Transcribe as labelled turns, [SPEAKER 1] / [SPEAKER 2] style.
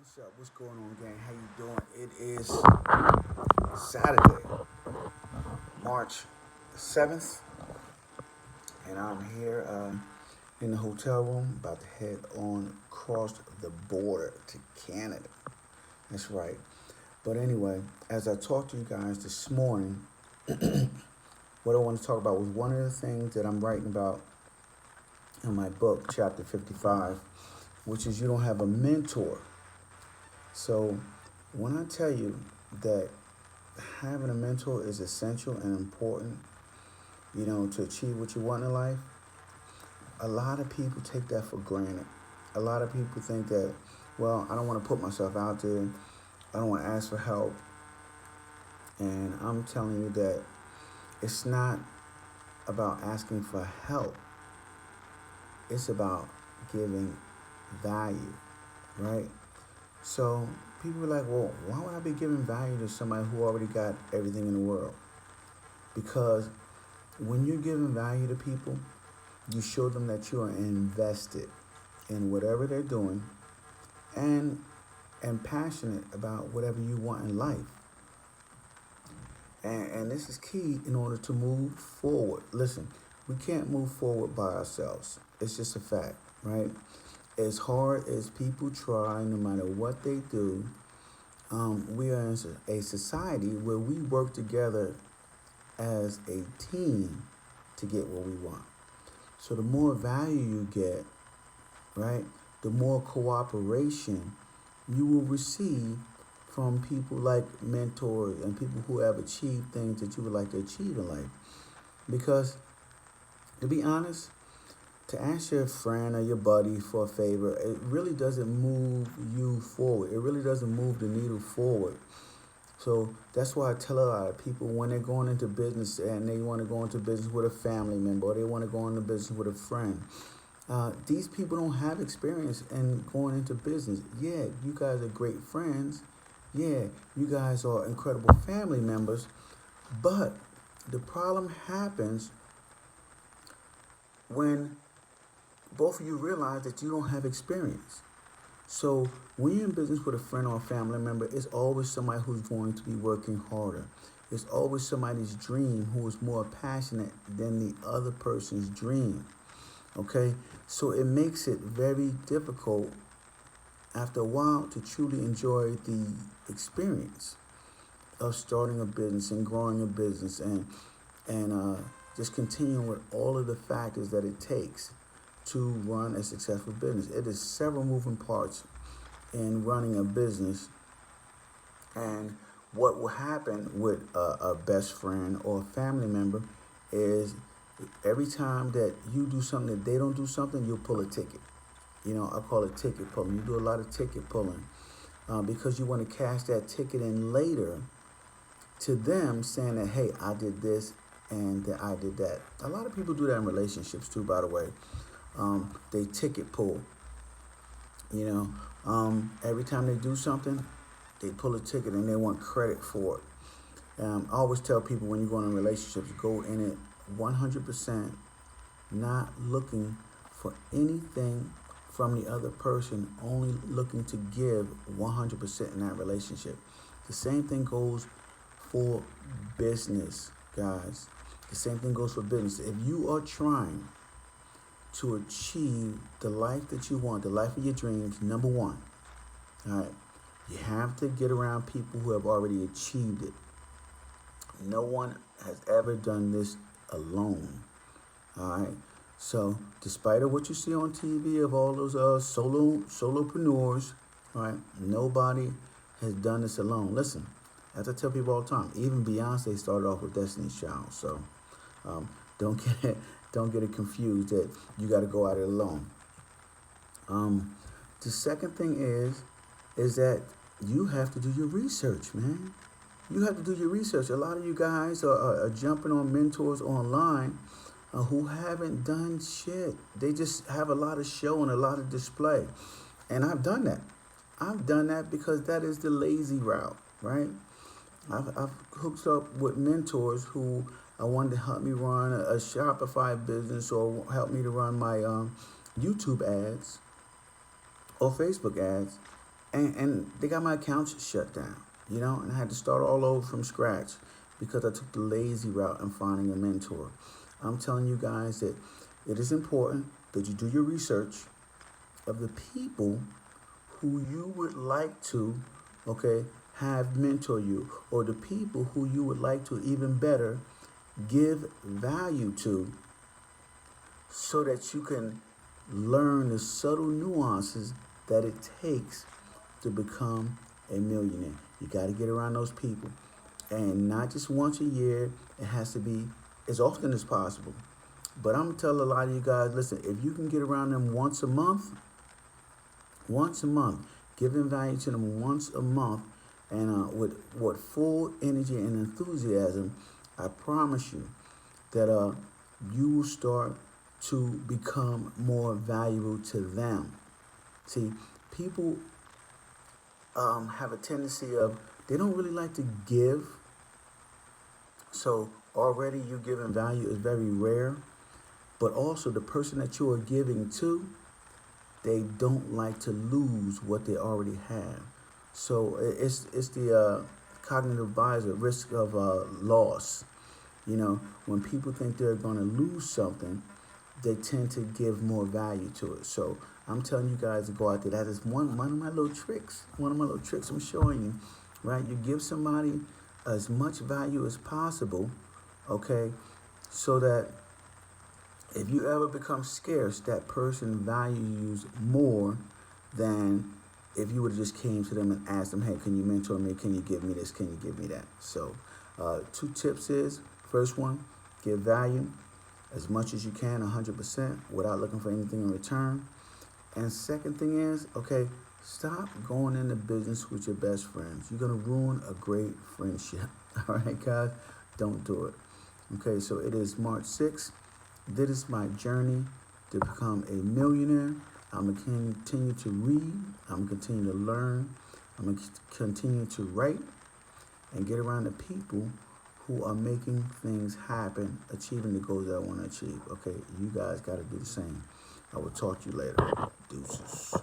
[SPEAKER 1] What's up? What's going on, gang? How you doing? It is Saturday, March 7th, and I'm here in the hotel room about to head on across the border to Canada. That's right. But anyway, as I talked to you guys this morning, what I want to talk about was one of the things that I'm writing about in my book, chapter 55, which is you don't have a mentor. So when I tell you that having a mentor is essential and important, to achieve what you want in life, a lot of people take that for granted. A lot of people think that, well, I don't want to put myself out there. I don't want to ask for help. And I'm telling you that it's not about asking for help. It's about giving value, right? So people are like, well, why would I be giving value to somebody who already got everything in the world? Because when you're giving value to people, you show them that you are invested in whatever they're doing and passionate about whatever you want in life. And this is key in order to move forward. Listen, we can't move forward by ourselves. It's just a fact, right? As hard as people try, no matter what they do, we are in a society where we work together as a team to get what we want. So the more value you get, right, the more cooperation you will receive from people like mentors and people who have achieved things that you would like to achieve in life. Because to be honest, to ask your friend or your buddy for a favor, it really doesn't move you forward. It really doesn't move the needle forward. So that's why I tell a lot of people when they're going into business and they want to go into business with a family member or they want to go into business with a friend. These people don't have experience in going into business. Yeah, you guys are great friends. Yeah, you guys are incredible family members. But the problem happens when both of you realize that you don't have experience. So when you're in business with a friend or a family member, it's always somebody who's going to be working harder. It's always somebody's dream who is more passionate than the other person's dream. Okay? So it makes it very difficult after a while to truly enjoy the experience of starting a business and growing a business and just continuing with all of the factors that it takes to run a successful business. It is several moving parts in running a business, and what will happen with a best friend or a family member is every time that you do something that they don't do something, you'll pull a ticket. I call it ticket pulling. You do a lot of ticket pulling because you want to cash that ticket in later to them saying that, hey, I did this and that I did that. A lot of people do that in relationships too, by the way. They ticket pull. Every time they do something, they pull a ticket and they want credit for it. I always tell people when you go in relationships, go in it 100%, not looking for anything from the other person, only looking to give 100% in that relationship. The same thing goes for business, guys. The same thing goes for business. If you are trying to achieve the life that you want, the life of your dreams, number one, all right, you have to get around people who have already achieved it. No one has ever done this alone. All right. So, despite of what you see on TV of all those solopreneurs, all right, nobody has done this alone. Listen, as I tell people all the time, even Beyonce started off with Destiny's Child. So, um, don't get don't get it confused that you got to go at it alone. Um, the second thing is that you have to do your research, man. You have to do your research. A lot of you guys are jumping on mentors online who haven't done shit. They just have a lot of show and a lot of display. And I've done that. I've done that because that is the lazy route, right? I've hooked up with mentors who wanted to help me run a Shopify business or help me to run my YouTube ads or Facebook ads. and they got my accounts shut down, and I had to start all over from scratch because I took the lazy route in finding a mentor. I'm telling you guys that it is important that you do your research of the people who you would like to, okay, have mentor you, or the people who you would like to, even better, give value to, so that you can learn the subtle nuances that it takes to become a millionaire. You got to get around those people, and not just once a year. It has to be as often as possible. But I'm gonna tell a lot of you guys, listen, if you can get around them once a month, giving value to them once a month, and with full energy and enthusiasm, I promise you that you will start to become more valuable to them. See, people have a tendency of, they don't really like to give, so already you giving value is very rare. But also the person that you are giving to, they don't like to lose what they already have. So it's the cognitive bias, the risk of loss. When people think they're going to lose something, they tend to give more value to it. So I'm telling you guys to go out there. That is one of my little tricks. One of my little tricks I'm showing you, right? You give somebody as much value as possible, okay, so that if you ever become scarce, that person values you more than if you would have just came to them and asked them, hey, can you mentor me? Can you give me this? Can you give me that? So 2 tips is, first one, give value as much as you can, 100%, without looking for anything in return. And second thing is, okay, stop going into business with your best friends. You're going to ruin a great friendship. All right, guys? Don't do it. Okay, so it is March 6th. This is my journey to become a millionaire. I'm going to continue to read. I'm going to continue to learn. I'm going to continue to write and get around the people who are making things happen, achieving the goals that I want to achieve. Okay, you guys got to do the same. I will talk to you later. Deuces.